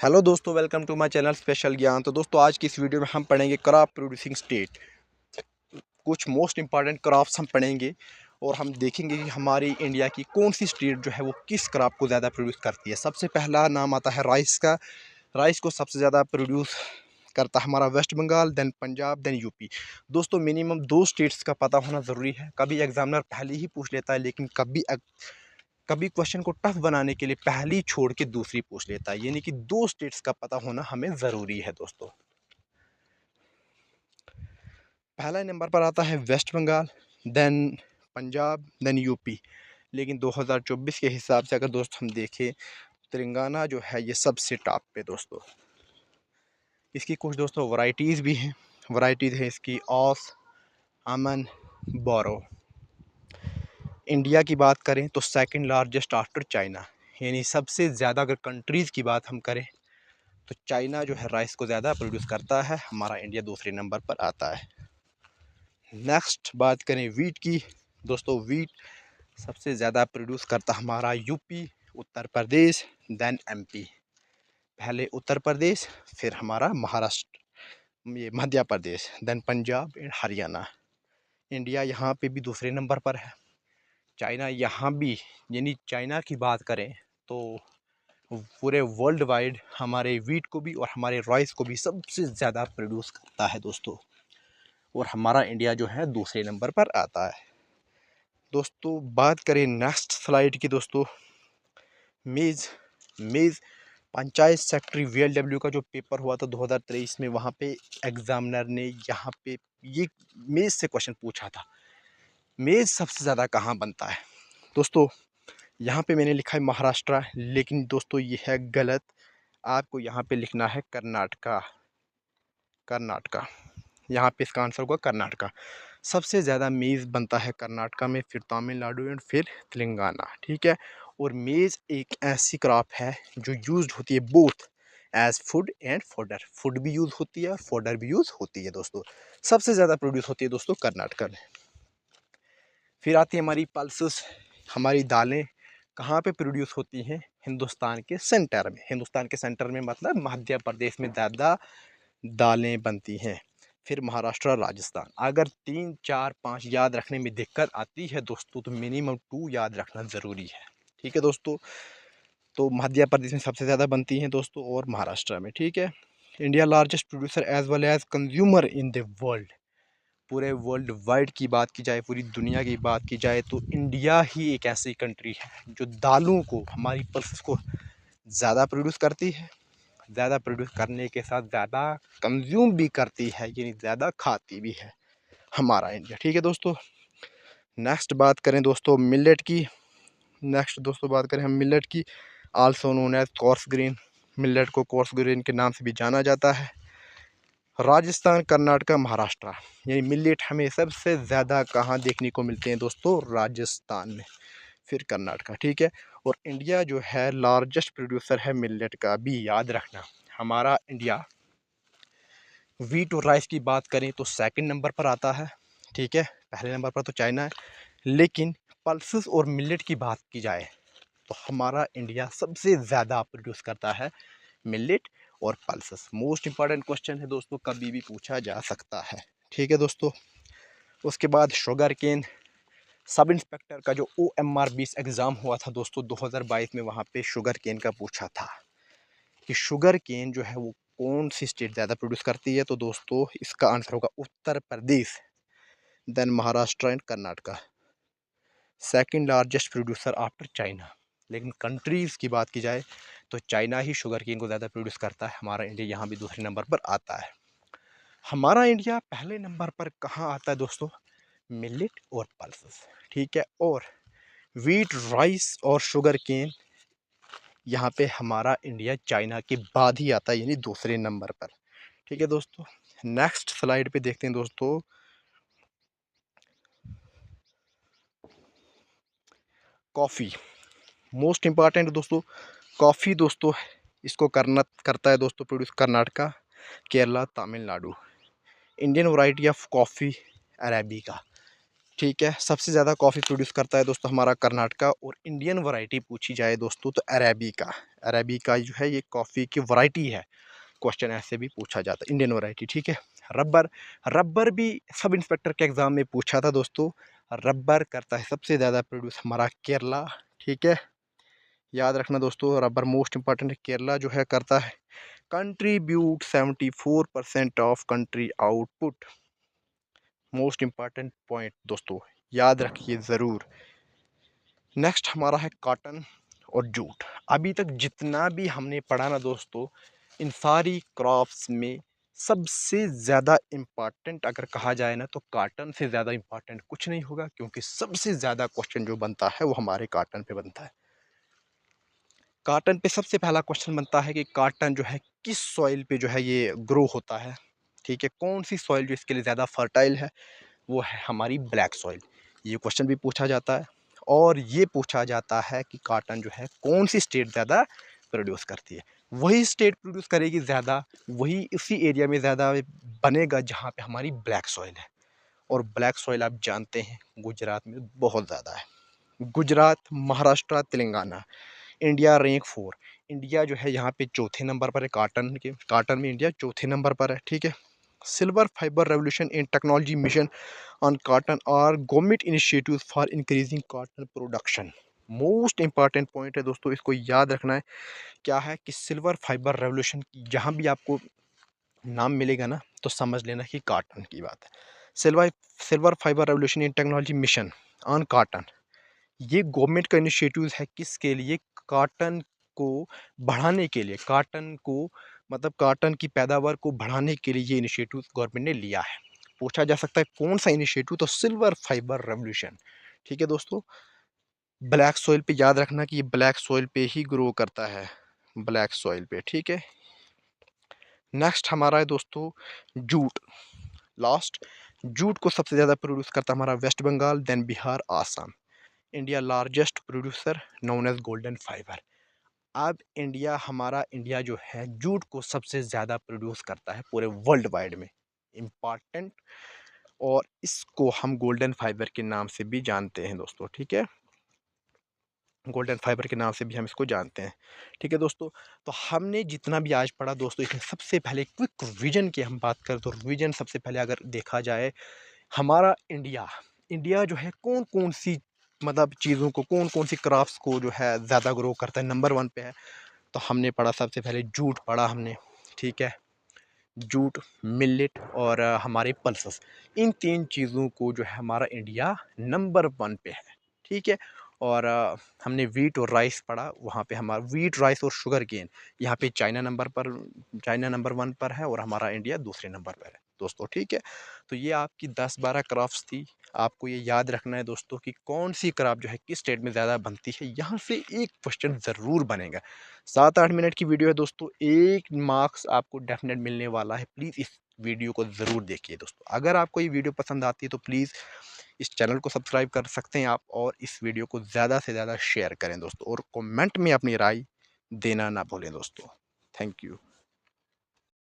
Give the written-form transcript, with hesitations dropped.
Hello दोस्तों, welcome to my channel special Gyan. तो दोस्तों, आज की इस वीडियो में हम पढ़ेंगे क्रॉप प्रोड्यूसिंग स्टेट। कुछ मोस्ट इंपॉर्टेंट क्रॉप्स हम पढ़ेंगे और हम देखेंगे कि हमारी इंडिया की कौन सी स्टेट जो है वो किस क्रॉप को ज़्यादा प्रोड्यूस करती है। सबसे पहला नाम आता है राइस का। राइस को सबसे ज़्यादा प्रोड्यूस करता है हमारा West Bengal, then Punjab, then UP. दोस्तों, मिनिमम 2 स्टेट्स का पता होना ज़रूरी है। कभी एग्जामिनर पहले ही पूछ लेता है, लेकिन कभी क्वेश्चन को टफ बनाने के लिए पहली छोड़ के दूसरी पूछ लेता है, यानी कि 2 स्टेट्स का पता होना हमें ज़रूरी है। दोस्तों, पहला नंबर पर आता है West Bengal, then Punjab, then UP. लेकिन 2024 के हिसाब से अगर दोस्त हम देखें, तेलंगाना जो है ये सबसे टॉप पे। दोस्तों, इसकी कुछ दोस्तों वैरायटीज़ भी हैं। वैरायटीज़ है इसकी ऑस, अमन, बोरो। इंडिया की बात करें तो सेकंड लार्जेस्ट आफ्टर चाइना, यानी सबसे ज़्यादा अगर कंट्रीज़ की बात हम करें तो चाइना जो है राइस को ज़्यादा प्रोड्यूस करता है, हमारा इंडिया दूसरे नंबर पर आता है। नेक्स्ट बात करें वीट की। दोस्तों, वीट सबसे ज़्यादा प्रोड्यूस करता हमारा UP, Uttar Pradesh, then MP. पहले उत्तर प्रदेश, फिर हमारा महाराष्ट्र, ये Madhya Pradesh, then Punjab and Haryana. India यहाँ पे भी दूसरे नंबर पर है। चाइना यहाँ भी, यानी चाइना की बात करें तो पूरे वर्ल्ड वाइड हमारे वीट को भी और हमारे राइस को भी सबसे ज़्यादा प्रोड्यूस करता है दोस्तों। और हमारा इंडिया जो है दूसरे नंबर पर आता है। दोस्तों, बात करें नेक्स्ट स्लाइड की। दोस्तों, मेज़ मेज़ पंचायत सेक्रेटरी VLW का जो पेपर हुआ था 2023 में, वहाँ पे एग्जामिनर ने यहाँ पे ये मेज़ से क्वेश्चन पूछा था, मेज़ सबसे ज़्यादा कहाँ बनता है। दोस्तों, यहाँ पे मैंने लिखा है महाराष्ट्र, लेकिन दोस्तों ये है गलत। आपको यहाँ पे लिखना है कर्नाटका। कर्नाटका, यहाँ पे इसका आंसर होगा कर्नाटका। सबसे ज़्यादा मेज़ बनता है कर्नाटका में, फिर तमिलनाडु एंड फिर तेलंगाना। ठीक है। और मेज़ एक ऐसी क्रॉप है जो यूज्ड होती है both as food and fodder. Food भी यूज़ होती है और फोडर भी यूज़ होती है। दोस्तों, सबसे ज़्यादा प्रोड्यूस होती है दोस्तों कर्नाटका में। फिर आती है हमारी पल्सेस। हमारी दालें कहाँ पे प्रोड्यूस होती हैं? हिंदुस्तान के सेंटर में। हिंदुस्तान के सेंटर में मतलब मध्य प्रदेश में ज़्यादा दालें बनती हैं। फिर महाराष्ट्र, राजस्थान। अगर 3, 4, 5 याद रखने में दिक्कत आती है दोस्तों, तो मिनिमम 2 याद रखना ज़रूरी है। ठीक है दोस्तों। तो मध्य प्रदेश में सबसे ज़्यादा बनती हैं दोस्तों, और महाराष्ट्र में। ठीक है। India largest producer as well as consumer in the world. पूरे वर्ल्ड वाइड की बात की जाए, पूरी दुनिया की बात की जाए, तो इंडिया ही एक ऐसी कंट्री है जो दालों को, हमारी पल्सेस को ज़्यादा प्रोड्यूस करती है। ज़्यादा प्रोड्यूस करने के साथ ज़्यादा कंज्यूम भी करती है, यानी ज़्यादा खाती भी है हमारा इंडिया। ठीक है दोस्तों। नेक्स्ट बात करें दोस्तों मिलेट की। नेक्स्ट दोस्तों बात करें हम मिलेट की, also known as coarse grain. Millet को कोर्स ग्रेन के नाम से भी जाना जाता है। राजस्थान, कर्नाटका, महाराष्ट्र, यानी मिलेट हमें सबसे ज़्यादा कहाँ देखने को मिलते हैं दोस्तों? राजस्थान में, फिर कर्नाटका। ठीक है। और इंडिया जो है लार्जेस्ट प्रोड्यूसर है मिलेट का भी, याद रखना। हमारा इंडिया वीट और राइस की बात करें तो सेकंड नंबर पर आता है। ठीक है। पहले नंबर पर तो चाइना है, लेकिन पल्सेस और मिलेट की बात की जाए तो हमारा इंडिया सबसे ज़्यादा प्रोड्यूस करता है मिलेट और पल्सेस। मोस्ट इंपॉर्टेंट क्वेश्चन है दोस्तों, कभी भी पूछा जा सकता है। ठीक है दोस्तों। उसके बाद शुगर केन। सब इंस्पेक्टर का जो OMR 20 एग्ज़ाम हुआ था दोस्तों 2022 में, वहाँ पे शुगर केन का पूछा था कि शुगर केन जो है वो कौन सी स्टेट ज़्यादा प्रोड्यूस करती है। तो दोस्तों इसका आंसर होगा Uttar Pradesh, then Maharashtra and Karnataka. Second largest producer after China. लेकिन कंट्रीज़ की बात की जाए तो चाइना ही शुगर केन को ज़्यादा प्रोड्यूस करता है। हमारा इंडिया यहाँ भी दूसरे नंबर पर आता है। हमारा इंडिया पहले नंबर पर कहाँ आता है दोस्तों? मिलेट और पल्सेस। ठीक है। और वीट, राइस और शुगर केन, यहाँ पे हमारा इंडिया चाइना के बाद ही आता है, यानी दूसरे नंबर पर। ठीक है दोस्तों। नेक्स्ट स्लाइड पे देखते हैं दोस्तों कॉफ़ी। मोस्ट इम्पॉर्टेंट दोस्तों कॉफ़ी। दोस्तों, इसको करता है दोस्तों produce Karnataka, Kerala, Tamil Nadu. Indian variety of coffee arabica. ठीक है। सबसे ज़्यादा कॉफ़ी प्रोड्यूस करता है दोस्तों हमारा कर्नाटका। और इंडियन वैरायटी पूछी जाए दोस्तों तो अरेबिका। अरेबिका जो है ये कॉफ़ी की वैरायटी है। क्वेश्चन ऐसे भी पूछा जाता है, इंडियन वैरायटी, ठीक है। रबर, रबर भी सब इंस्पेक्टर के एग्ज़ाम में पूछा था दोस्तों। रबर करता है सबसे ज़्यादा प्रोड्यूस हमारा केरला, ठीक है। याद रखना दोस्तों, रबर मोस्ट इंपॉर्टेंट है। केरला जो है करता है contribute 74% of country output. Most important point दोस्तों, याद रखिए ज़रूर। नेक्स्ट हमारा है कॉटन और जूट। अभी तक जितना भी हमने पढ़ा ना दोस्तों, इन सारी क्रॉप्स में सबसे ज़्यादा इम्पॉर्टेंट अगर कहा जाए ना तो कॉटन से ज़्यादा इम्पॉर्टेंट कुछ नहीं होगा, क्योंकि सबसे ज़्यादा क्वेश्चन जो बनता है वो हमारे कॉटन पे बनता है। कॉटन पे सबसे पहला क्वेश्चन बनता है कि कॉटन जो है किस सॉइल पे जो है ये ग्रो होता है, ठीक है। कौन सी सॉइल जो इसके लिए ज़्यादा फर्टाइल है, वो है हमारी ब्लैक सॉइल। ये क्वेश्चन भी पूछा जाता है। और ये पूछा जाता है कि कॉटन जो है कौन सी स्टेट ज़्यादा प्रोड्यूस करती है। वही स्टेट प्रोड्यूस करेगी ज़्यादा, वही इसी एरिया में ज़्यादा बनेगा जहाँ पे हमारी ब्लैक सॉइल है। और ब्लैक सॉइल आप जानते हैं गुजरात में बहुत ज़्यादा है। Gujarat, Maharashtra, Telangana. India rank 4। India जो है यहाँ पे चौथे नंबर पर है। कॉटन में इंडिया चौथे नंबर पर है, ठीक है। Silver fibre revolution in technology mission on cotton और government initiatives for increasing cotton production. Most important point है दोस्तों, इसको याद रखना है। क्या है कि सिल्वर फाइबर रेवोल्यूशन, जहाँ भी आपको नाम मिलेगा ना तो समझ लेना कि कॉटन की बात है। Silver silver fibre revolution in technology mission on cotton, ये गवर्नमेंट का इनिशिएटिव है। किसके लिए? कॉटन को बढ़ाने के लिए, कॉटन को मतलब कॉटन की पैदावार को बढ़ाने के लिए ये इनिशिएटिव गवर्नमेंट ने लिया है। पूछा जा सकता है कौन सा इनिशिएटिव, तो सिल्वर फाइबर रेवोल्यूशन, ठीक है दोस्तों। ब्लैक सॉइल पे याद रखना कि ये ब्लैक सॉइल पे ही ग्रो करता है, ब्लैक सॉइल पे, ठीक है। नेक्स्ट हमारा है दोस्तों जूट। लास्ट, जूट को सबसे ज़्यादा प्रोड्यूस करता है हमारा West Bengal, then Bihar, Assam. India largest producer known as golden fibre. अब इंडिया जो है जूट को सबसे ज़्यादा प्रोड्यूस करता है पूरे वर्ल्ड वाइड में, इम्पॉर्टेंट। और इसको हम गोल्डन फाइबर के नाम से भी जानते हैं दोस्तों, ठीक है। गोल्डन फाइबर के नाम से भी हम इसको जानते हैं, ठीक है दोस्तों। तो हमने जितना भी आज पढ़ा दोस्तों, इसमें सबसे पहले क्विक रिवीजन की हम बात करें तो रिवीजन सबसे पहले अगर देखा जाए, हमारा इंडिया इंडिया जो है कौन कौन सी मतलब चीज़ों को, कौन कौन सी क्रॉप्स को जो है ज़्यादा ग्रो करता है, नंबर 1 पे है। तो हमने पढ़ा सबसे पहले जूट पढ़ा हमने, ठीक है। जूट, मिलेट और हमारे पल्सेस, इन 3 चीज़ों को जो है हमारा इंडिया नंबर 1 पे है, ठीक है। और हमने व्हीट और राइस पढ़ा, वहाँ पे हमारा व्हीट, राइस और शुगर केन, यहाँ पे चाइना नंबर 1 पर है और हमारा इंडिया दूसरे नंबर पर है दोस्तों, ठीक है। तो ये आपकी 10-12 क्रॉप्स थी। आपको ये याद रखना है दोस्तों कि कौन सी क्रॉप जो है किस स्टेट में ज़्यादा बनती है, यहाँ से एक क्वेश्चन ज़रूर बनेगा। 7-8 मिनट की वीडियो है दोस्तों, 1 मार्क्स आपको डेफिनेट मिलने वाला है। प्लीज़ इस वीडियो को ज़रूर देखिए दोस्तों। अगर आपको ये वीडियो पसंद आती है तो प्लीज़ इस चैनल को सब्सक्राइब कर सकते हैं आप, और इस वीडियो को ज़्यादा से ज़्यादा शेयर करें दोस्तों, और कमेंट में अपनी राय देना ना भूलें दोस्तों। Thank you.